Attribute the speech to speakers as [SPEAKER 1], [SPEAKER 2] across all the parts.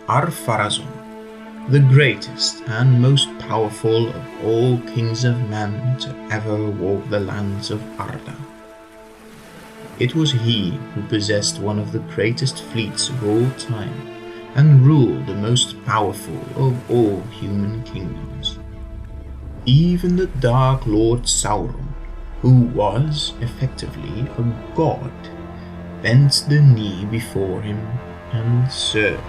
[SPEAKER 1] Ar-Pharazôn, the greatest and most powerful of all kings of men to ever walk the lands of Arda. It was he who possessed one of the greatest fleets of all time and ruled the most powerful of all human kingdoms. Even the Dark Lord Sauron, who was effectively a god, bent the knee before him and served.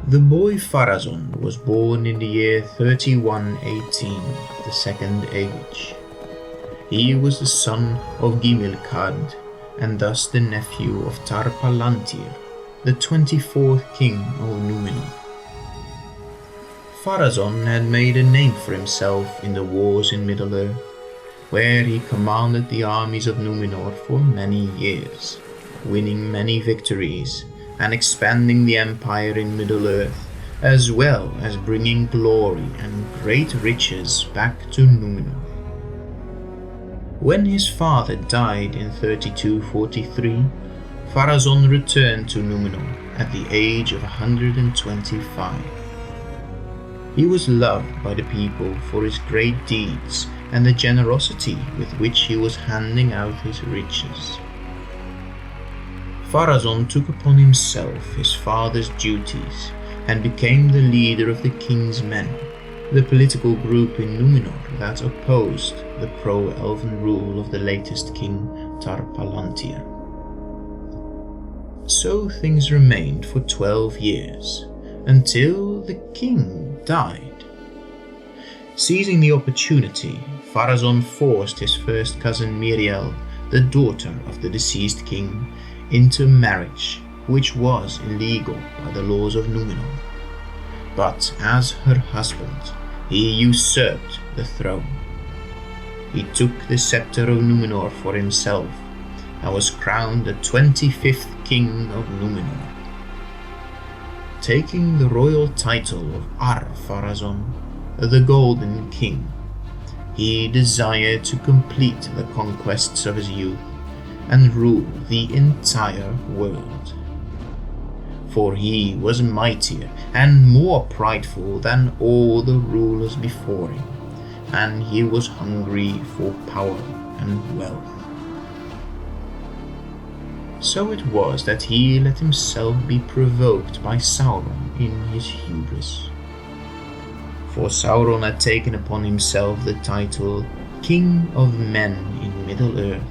[SPEAKER 1] The boy Pharazôn was born in the year 3118 of the Second Age. He was the son of Gimilcad, and thus the nephew of Tar-Palantir, the 24th king of Númenor. Pharazôn had made a name for himself in the wars in Middle-earth, where he commanded the armies of Númenor for many years, winning many victories and expanding the empire in Middle-earth, as well as bringing glory and great riches back to Númenor. When his father died in 3243, Pharazôn returned to Númenor at the age of 125. He was loved by the people for his great deeds and the generosity with which he was handing out his riches. Pharazôn took upon himself his father's duties and became the leader of the King's Men, the political group in Númenor that opposed the pro-elven rule of the latest king, Tar-Palantir. So things remained for 12 years, until the king died. Seizing the opportunity, Pharazôn forced his first cousin Miriel, the daughter of the deceased king, into marriage, which was illegal by the laws of Númenor. But as her husband, he usurped the throne. He took the scepter of Númenor for himself and was crowned the 25th king of Númenor. Taking the royal title of Ar-Pharazôn, the Golden King, he desired to complete the conquests of his youth and rule the entire world. For he was mightier and more prideful than all the rulers before him, and he was hungry for power and wealth. So it was that he let himself be provoked by Sauron in his hubris. For Sauron had taken upon himself the title King of Men in Middle-earth,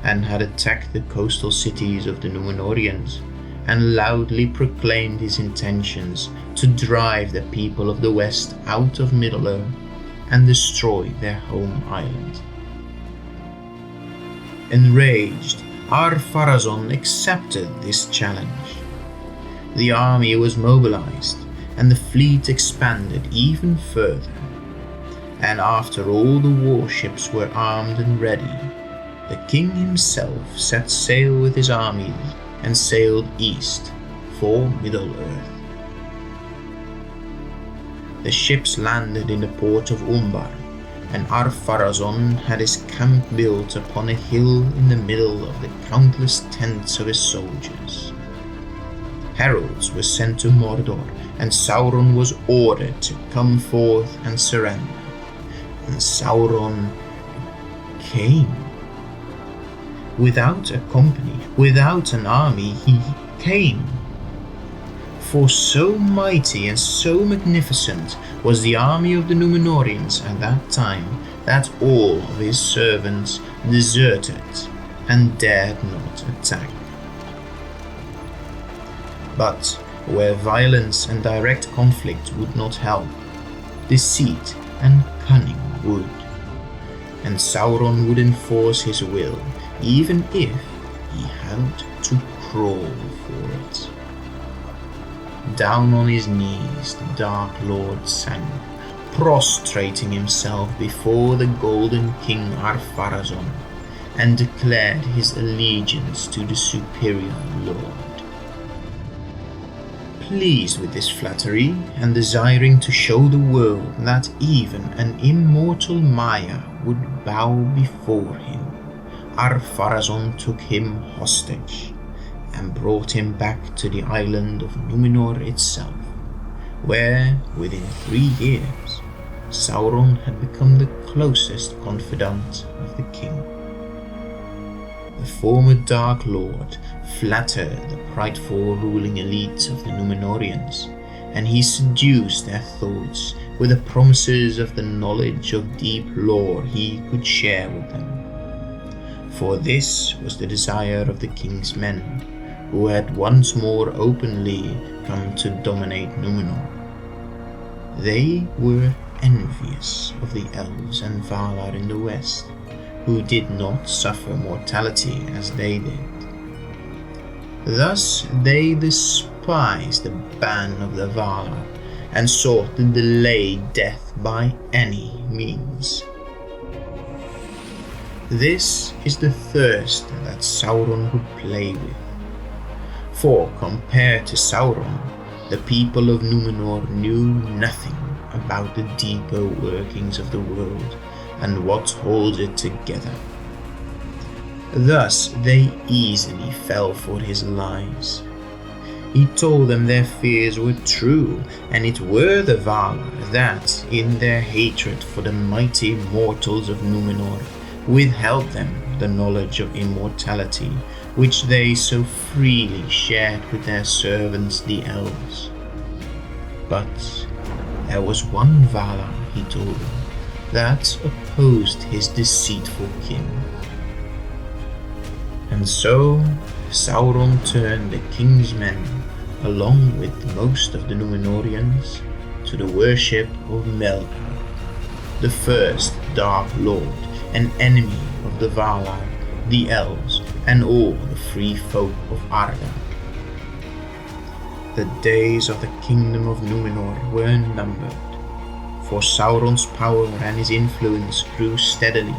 [SPEAKER 1] and had attacked the coastal cities of the Númenóreans, and loudly proclaimed his intentions to drive the people of the West out of Middle-earth and destroy their home island. Enraged, Ar-Pharazôn accepted this challenge. The army was mobilized, and the fleet expanded even further, and after all the warships were armed and ready, the king himself set sail with his armies and sailed east for Middle-earth. The ships landed in the port of Umbar, and Ar-Pharazôn had his camp built upon a hill in the middle of the countless tents of his soldiers. Heralds were sent to Mordor, and Sauron was ordered to come forth and surrender. And Sauron came. Without a company, without an army, he came. For so mighty and so magnificent was the army of the Númenóreans at that time that all of his servants deserted and dared not attack. But where violence and direct conflict would not help, deceit and cunning would, and Sauron would enforce his will, even if he had to crawl for it. Down on his knees the Dark Lord sank, prostrating himself before the Golden King Ar-Pharazôn, and declared his allegiance to the superior Lord. Pleased with this flattery, and desiring to show the world that even an immortal Maya would bow before him, Ar-Pharazôn took him hostage and brought him back to the island of Numenor itself, where, within 3 years, Sauron had become the closest confidant of the king. The former Dark Lord flattered the prideful ruling elite of the Númenóreans, and he seduced their thoughts with the promises of the knowledge of deep lore he could share with them. For this was the desire of the king's men, who had once more openly come to dominate Númenor. They were envious of the elves and Valar in the west, who did not suffer mortality as they did. Thus they despised the ban of the Valar and sought to delay death by any means. This is the thirst that Sauron would play with. For compared to Sauron, the people of Númenor knew nothing about the deeper workings of the world and what holds it together. Thus they easily fell for his lies. He told them their fears were true, and it were the Valar that, in their hatred for the mighty mortals of Númenor, withheld them the knowledge of immortality, which they so freely shared with their servants the elves. But there was one Valar, he told them, that opposed his deceitful kin. And so Sauron turned the king's men, along with most of the Númenóreans, to the worship of Melkor, the first Dark Lord, an enemy of the Valar, the elves, and all the free folk of Arda. The days of the kingdom of Númenor were numbered, for Sauron's power and his influence grew steadily.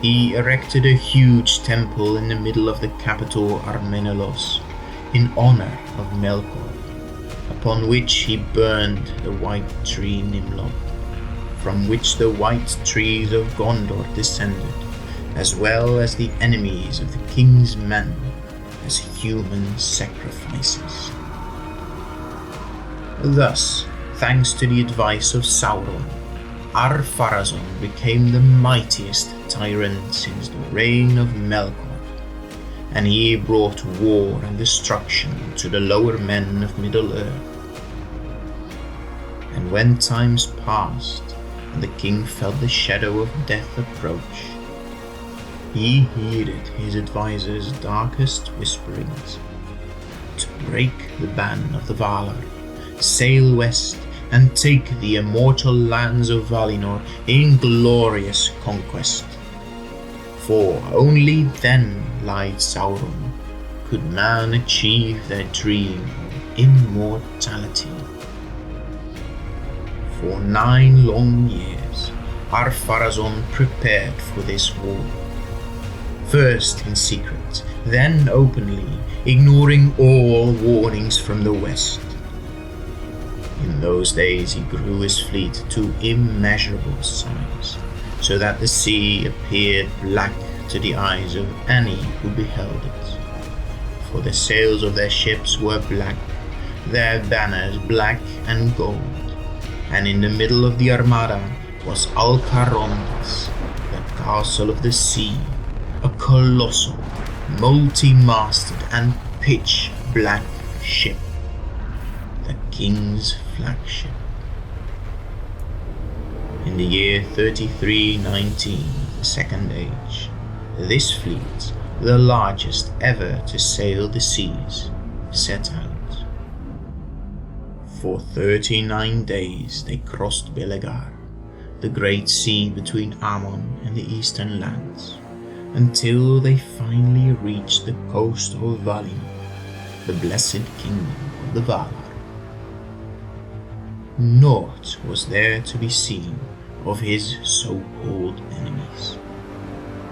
[SPEAKER 1] He erected a huge temple in the middle of the capital Armenelos, in honor of Melkor, upon which he burned the white tree Nimlod, from which the white trees of Gondor descended, as well as the enemies of the king's men, as human sacrifices. Thus, thanks to the advice of Sauron, Ar-Pharazôn became the mightiest tyrant since the reign of Melkor, and he brought war and destruction to the lower men of Middle-earth. And when times passed, and the king felt the shadow of death approach, he heeded his advisor's darkest whisperings, to break the ban of the Valar, sail west, and take the immortal lands of Valinor in glorious conquest. For only then, lied Sauron, could man achieve their dream of immortality. For 9 long years, Ar-Pharazôn prepared for this war. First in secret, then openly, ignoring all warnings from the west. In those days he grew his fleet to immeasurable size, so that the sea appeared black to the eyes of any who beheld it. For the sails of their ships were black, their banners black and gold, and in the middle of the armada was Al-Carondas, the castle of the sea, a colossal, multi-masted and pitch-black ship, the king's flagship. In the year 3319 of the Second Age, this fleet, the largest ever to sail the seas, set out. For 39 days they crossed Belegar, the great sea between Ammon and the eastern lands, until they finally reached the coast of Valinor, the blessed kingdom of the Valar. Naught was there to be seen of his so-called enemies.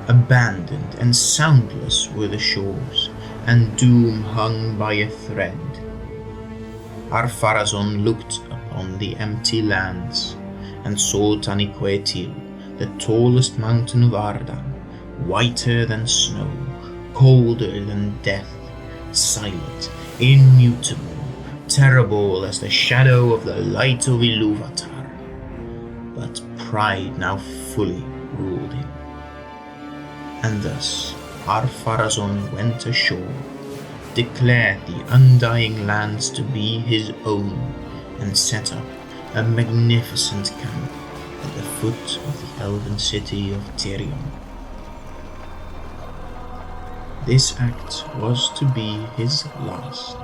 [SPEAKER 1] Abandoned and soundless were the shores, and doom hung by a thread. Ar-Pharazôn looked upon the empty lands, and saw Taniquetil, the tallest mountain of Arda, whiter than snow, colder than death, silent, immutable, terrible as the shadow of the light of Ilúvatar. But pride now fully ruled him. And thus Ar-Pharazôn went ashore, declared the undying lands to be his own, and set up a magnificent camp at the foot of the elven city of Tirion. This act was to be his last,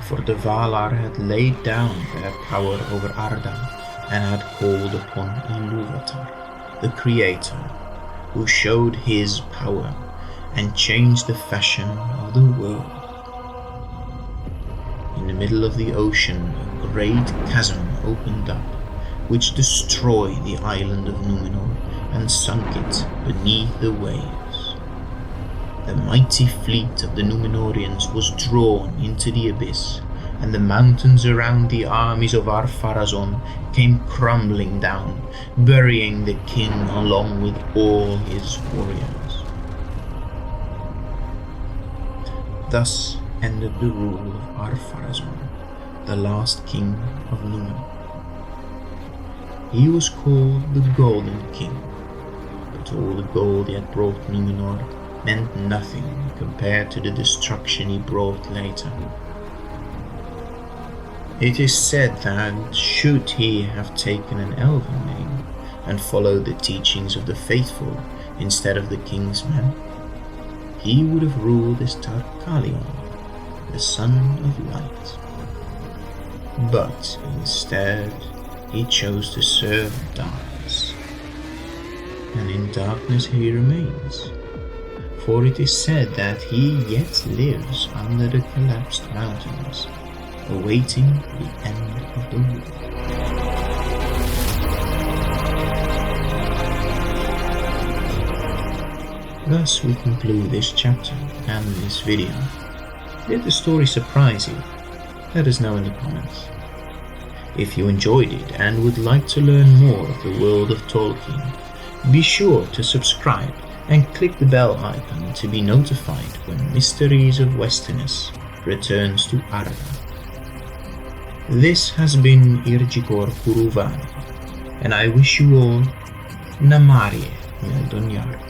[SPEAKER 1] for the Valar had laid down their power over Arda and had called upon Ilúvatar, the Creator, who showed his power and changed the fashion of the world. In the middle of the ocean, a great chasm opened up, which destroyed the island of Númenor and sunk it beneath the waves. The mighty fleet of the Númenorians was drawn into the abyss, and the mountains around the armies of Ar-Pharazôn came crumbling down, burying the king along with all his warriors. Thus ended the rule of Ar-Pharazôn, the last king of Númenor. He was called the Golden King, but all the gold he had brought Númenor meant nothing compared to the destruction he brought later. It is said that should he have taken an elven name and followed the teachings of the faithful instead of the king's men, he would have ruled as Tarkalion, the son of light. But instead, he chose to serve darkness, and in darkness he remains, for it is said that he yet lives under the collapsed mountains, awaiting the end of the war. Thus we conclude this chapter and this video. Did the story surprise you? Let us know in the comments. If you enjoyed it and would like to learn more of the world of Tolkien, be sure to subscribe and click the bell icon to be notified when Mysteries of Westerness returns to Arda. This has been Irjikor Kuruvani, and I wish you all Namarie Meldonyar.